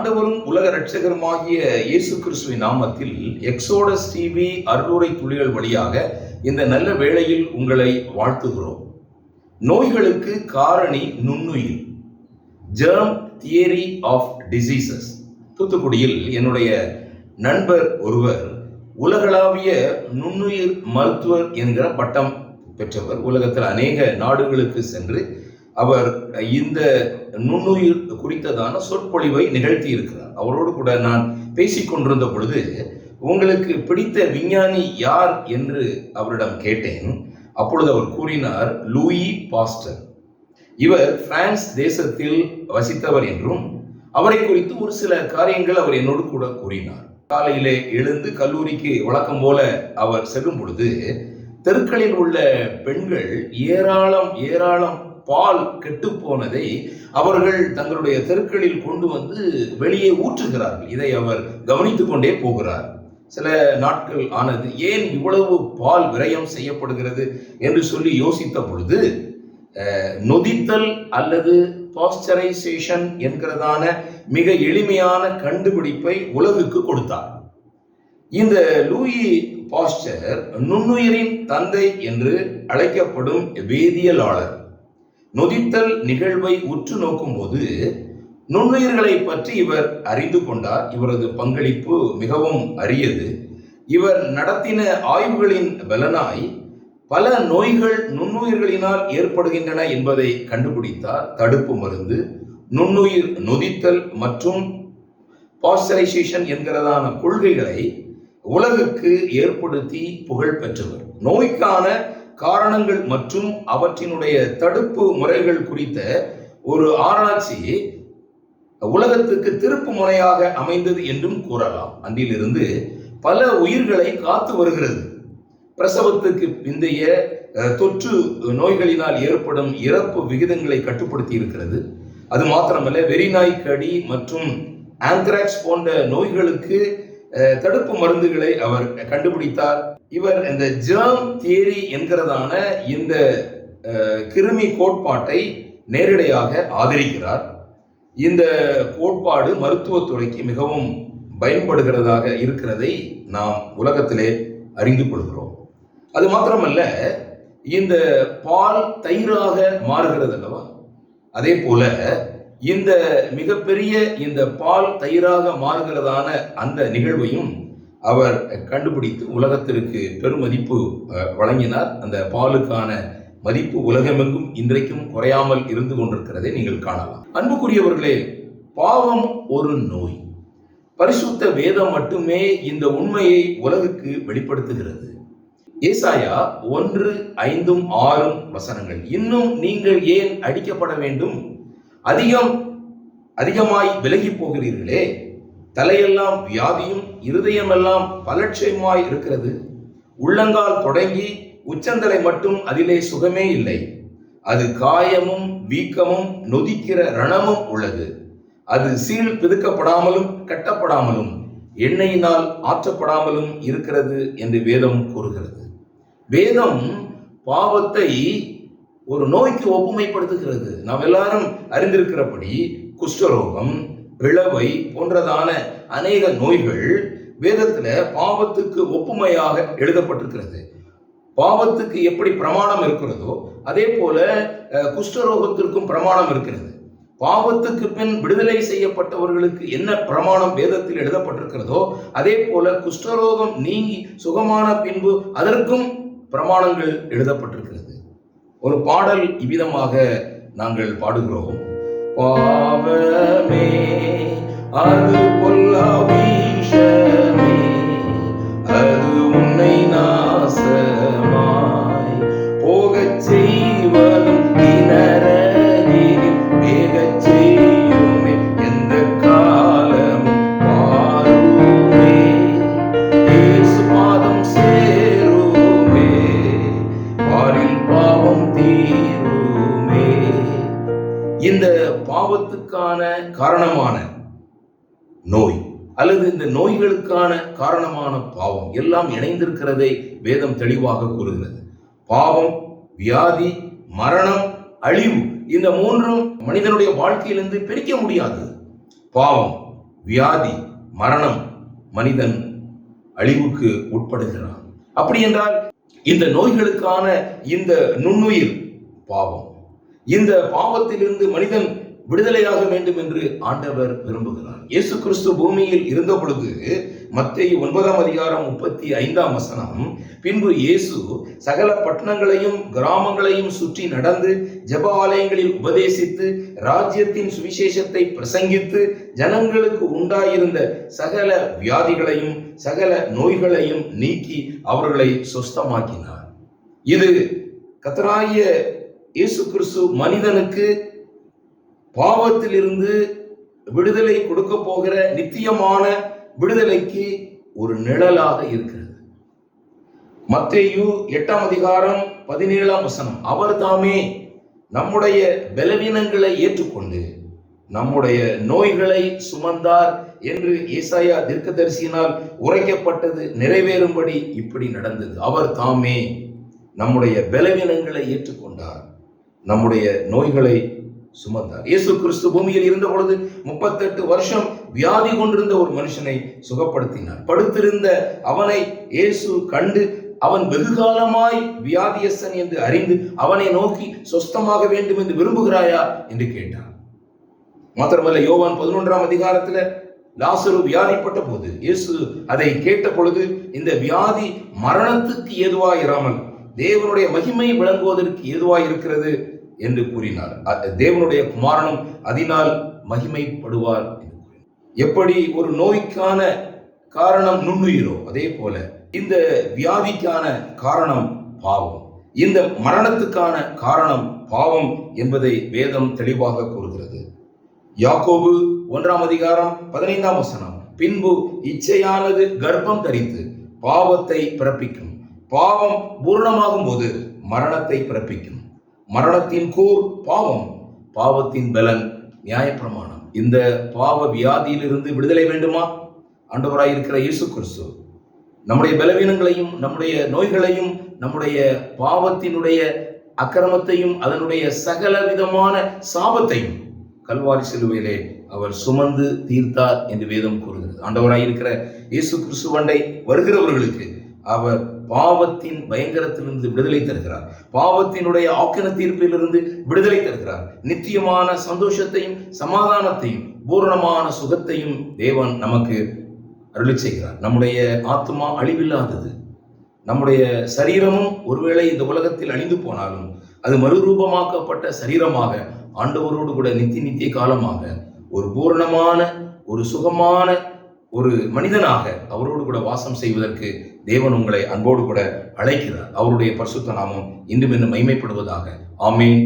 ஆண்டவரும் உலக இரட்சகருமாகிய இயேசு கிறிஸ்துவின் நாமத்தில் எக்ஸோடஸ் டிவி அருளுரை துளிகள் வழியாக இந்த நல்ல வேளையில் உங்களை வாழ்த்துகிறோம். நோய்களுக்கு காரணி நுண்ணுயிர், ஜெர்ம் தியரி ஆஃப் டிசீசஸ். தூத்துக்குடியில் என்னுடைய நண்பர் ஒருவர் உலகளாவிய நுண்ணுயிர் மருத்துவர் என்கிற பட்டம் பெற்றவர். உலகத்தில் அநேக நாடுகளுக்கு சென்று அவர் இந்த நுண்ணுயிர் குறித்ததான சொற்பொழிவை நிகழ்த்தி இருக்கிறார். அவரோடு கூட நான் பேசிக்கொண்டிருந்த பொழுது, உங்களுக்கு பிடித்த விஞ்ஞானி யார் என்று அவரிடம் கேட்டேன். அப்பொழுது அவர் கூறினார், லூயி பாஸ்டர். இவர் பிரான்ஸ் தேசத்தில் வசித்தவர் என்றும் அவரை குறித்து ஒரு சில காரியங்கள் அவர் என்னோடு கூட கூறினார். காலையிலே எழுந்து கல்லூரிக்கு வழக்கம் போல அவர் செல்லும் பொழுது தெருக்களில் உள்ள பெண்கள் ஏராளம் பால் கெட்டு போனதை அவர்கள் தங்களுடைய தெருக்களில் கொண்டு வந்து வெளியே ஊற்றுகிறார்கள். இதை அவர் கவனித்துக் கொண்டே போகிறார். சில நாட்கள் ஆனது. ஏன் இவ்வளவு பால் விரயம் செய்யப்படுகிறது என்று சொல்லி யோசித்த பொழுது, நொதித்தல் அல்லது பாஸ்டரைசேஷன் என்கிறதான மிக எளிமையான கண்டுபிடிப்பை உலகுக்கு கொடுத்தார். இந்த லூயி பாஸ்டர் நுண்ணுயிரின் தந்தை என்று அழைக்கப்படும் வேதியியலாளர். நொதித்தல் நிகழ்வை உற்று நோக்கும் போது நுண்ணுயிர்களை பற்றி இவர் அறிந்து கொண்டார். இவரது பங்களிப்பு மிகவும் அரியது. இவர் நடத்தின ஆய்வுகளின் பலனாய் பல நோய்கள் நுண்ணுயிர்களினால் ஏற்படுகின்றன என்பதை கண்டுபிடித்தார். தடுப்பு மருந்து, நுண்ணுயிர் நொதித்தல் மற்றும் பாஸ்டரைசேஷன் என்கிறதான கொள்கைகளை உலகுக்கு ஏற்படுத்தி புகழ் பெற்றவர். நோய்க்கான காரணங்கள் மற்றும் அவற்றினுடைய தடுப்பு முறைகள் குறித்த ஒரு ஆராய்ச்சி உலகத்துக்கு திருப்பு முனையாக அமைந்தது என்றும் கூறலாம். அன்றிலிருந்து பல உயிர்களை காத்து வருகிறது. பிரசவத்துக்கு பிந்தைய தொற்று நோய்களினால் ஏற்படும் இறப்பு விகிதங்களை கட்டுப்படுத்தி இருக்கிறது. அது மாத்திரமல்ல, வெறிநாய் கடி மற்றும் ஆந்த்ராக்ஸ் போன்ற நோய்களுக்கு தடுப்பு மருந்துகளை அவர் கண்டுபிடித்தார். இவர் இந்த ஜெர்ம் தியரி என்கிறதான இந்த கிருமி கோட்பாட்டை நேரடியாக ஆதரிக்கிறார். இந்த கோட்பாடு மருத்துவத்துறைக்கு மிகவும் பயன்படுகிறதாக இருக்கிறதை நாம் உலகத்திலே அறிந்து கொள்கிறோம். அது மாத்திரமல்ல, இந்த பால் தயிராக மாறுகிறது அல்லவா, அதே போல இந்த மிகப்பெரிய இந்த பால் தயிராக மாறுகிறதான அந்த நிகழ்வையும் அவர் கண்டுபிடித்து உலகத்திற்கு பெருமதிப்பு வழங்கினார். அந்த பாலுக்கான மதிப்பு உலகமெங்கும் இன்றைக்கும் குறையாமல் இருந்து கொண்டிருக்கிறதை நீங்கள் காணலாம். அன்புக்குரியவர்களே, பாவம் ஒரு நோய். பரிசுத்த வேதம் மட்டுமே இந்த உண்மையை உலகுக்கு வெளிப்படுத்துகிறது. ஏசாயா 1:5-6 வசனங்கள். இன்னும் நீங்கள் ஏன் அடிக்கப்பட வேண்டும்? அதிகமாய் விலகி போகிறீர்களே. தலையெல்லாம் வியாதியும் இருதயமெல்லாம் பலட்சயமாய் இருக்கிறது. உள்ளங்கால் தொடங்கி உச்சந்தலை மட்டும் அதிலே சுகமே இல்லை. அது காயமும் வீக்கமும் நொதிக்கிற ரணமும் உள்ளது. அது சீல் பிதுக்கப்படாமலும் கட்டப்படாமலும் எண்ணெயினால் ஆற்றப்படாமலும் இருக்கிறது என்று வேதம் கூறுகிறது. வேதம் பாவத்தை ஒரு நோய்க்கு ஒப்புமைப்படுத்துகிறது. நாம் எல்லாரும் அறிந்திருக்கிறபடி குஷ்டரோகம், பிளவை போன்றதான அநேக நோய்கள் வேதத்துல பாவத்துக்கு ஒப்புமையாக எழுதப்பட்டிருக்கிறது. பாவத்துக்கு எப்படி பிரமாணம் இருக்கிறதோ அதே போல குஷ்டரோகத்திற்கும் பிரமாணம் இருக்கிறது. பாவத்துக்கு பின் விடுதலை செய்யப்பட்டவர்களுக்கு என்ன பிரமாணம் வேதத்தில் எழுதப்பட்டிருக்கிறதோ அதே போல குஷ்டரோகம் நீங்கி சுகமான பின்பு அதற்கும் பிரமாணங்கள் எழுதப்பட்டிருக்கிறது. ஒரு பாடல் இவ்விதமாக நாங்கள் பாடுகிறோம். பாவமே அது பொல்லாவீஷமே, அது உன்னை நாசமாய் போகச் செய்வதும் திணறலில் வேகச் செய்யுமே எந்த காலமும் பாருமே, இயேசு பாதம் சேருமே, பாரில் பாவம் தீருமே. இந்த பாவத்துக்கான காரணமான நோய் அல்லது இந்த நோய்களுக்கான காரணமான பாவம் எல்லாம் இணைந்திருக்கிறதை வேதம் தெளிவாக கூறுகிறது. பாவம், வியாதி, மரணம், அழிவு, இந்த மூன்றும் மனிதனுடைய வாழ்க்கையிலிருந்து பிரிக்க முடியாது. பாவம் வியாதி, மரணம், மனிதன் அழிவுக்கு உட்படுகிறான். அப்படி என்றால் இந்த நோய்களுக்கான இந்த நுண்ணுயிர் பாவம். இந்த பாவத்திலிருந்து மனிதன் விடுதலையாக வேண்டும் என்று ஆண்டவர் விரும்புகிறார். இயேசு கிறிஸ்து பூமியில் இருந்த பொழுது மத்தேயு 9:35 பின்பு இயேசு சகல பட்டணங்களையும் கிராமங்களையும் சுற்றி நடந்து ஜெப ஆலயங்களில் உபதேசித்து ராஜ்யத்தின் சுவிசேஷத்தை பிரசங்கித்து ஜனங்களுக்கு உண்டாயிருந்த சகல வியாதிகளையும் சகல நோய்களையும் நீக்கி அவர்களை சுஸ்தமாக்கினார். இது கர்த்தராகிய இயேசு கிறிஸ்து மனிதனுக்கு பாவத்திலிருந்து விடுதலை கொடுக்க போகிற நித்தியமான விடுதலைக்கு ஒரு நிழலாக இருக்கிறது. மத்தேயு 8:17 அவர் தாமே நம்முடைய பலவீனங்களை ஏற்றுக்கொண்டு நம்முடைய நோய்களை சுமந்தார் என்று ஏசாயா தீர்க்கதரிசியினால் உரைக்கப்பட்டது நிறைவேறும்படி இப்படி நடந்தது. அவர் தாமே நம்முடைய பலவீனங்களை ஏற்றுக்கொண்டார், நம்முடைய நோய்களை சுமந்தார். இயேசு கிறிஸ்து பூமியில் இருந்த பொழுது 38 வருஷம் வியாதி கொண்டிருந்த ஒரு மனுஷனை சுகப்படுத்தினார். படுத்திருந்த அவனை இயேசு கண்டு அவன் வெகுகாலமாய் வியாதியஸ்தன் என்று அறிந்து அவனை நோக்கி சொஸ்தமாக வேண்டும் என்று விரும்புகிறாயா என்று கேட்டார். மாத்திரமல்ல, யோவான் 11 லாசரு வியாதிப்பட்ட போது இயேசு அதை கேட்ட பொழுது இந்த வியாதி மரணத்துக்கு ஏதுவாய் இராமல் தேவனுடைய மகிமை விளங்குவதற்கு ஏதுவாய் இருக்கிறது என்று கூறினார். தேவனுடைய குமாரனும் அதனால் மகிமைப்படுவார் என்று கூறினார். எப்படி ஒரு நோய்க்கான காரணம் நுண்ணுயிரோ அதே போல இந்த வியாதிக்கான காரணம் பாவம், இந்த மரணத்துக்கான காரணம் பாவம் என்பதை வேதம் தெளிவாக கூறுகிறது. யாக்கோபு 1:15 பின்பு இச்சையானது கர்ப்பம் தரித்து பாவத்தை பிறப்பிக்கும், பாவம் பூர்ணமாகும் போது மரணத்தை பிறப்பிக்கும், மரணத்தின் கூர் பாவம், பாவத்தின் பலன் நியாயப்பிரமாணம். இந்த பாவ வியாதியிலிருந்து விடுதலை வேண்டுமா? ஆண்டவராய் இருக்கிற இயேசு கிறிஸ்து நம்முடைய பலவீனங்களையும் நம்முடைய நோய்களையும் நம்முடைய பாவத்தினுடைய அக்கிரமத்தையும் அதனுடைய சகல விதமான சாபத்தையும் கல்வாரி சிலுவையிலே அவர் சுமந்து தீர்த்தார் என்று வேதம் கூறுகிறது. ஆண்டவராய் இருக்கிற இயேசு கிறிஸ்துவண்டை வருகிறவர்களுக்கு அவர் பாவத்தின் பயங்கரத்திலிருந்து விடுதலை தருகிறார், பாவத்தினுடைய ஆக்கின தீர்ப்பிலிருந்து விடுதலை தருகிறார், நித்தியமான சந்தோஷத்தையும் சமாதானத்தையும் பூரணமான சுகத்தையும் தேவன் நமக்கு அருளி செய்கிறார். நம்முடைய ஆத்மா அழிவில்லாதது. நம்முடைய சரீரமும் ஒருவேளை இந்த உலகத்தில் அழிந்து போனாலும் அது மறுரூபமாக்கப்பட்ட சரீரமாக ஆண்டவரோடு கூட நித்திய காலமாக ஒரு பூரணமான ஒரு சுகமான ஒரு மனிதனாக அவரோடு கூட வாசம் செய்வதற்கு தேவன் உங்களை அன்போடு கூட அழைக்கிறார். அவருடைய பரிசுத்த நாமம் இன்றும் இன்னும் மகிமைப்படுவதாக. ஆமென்.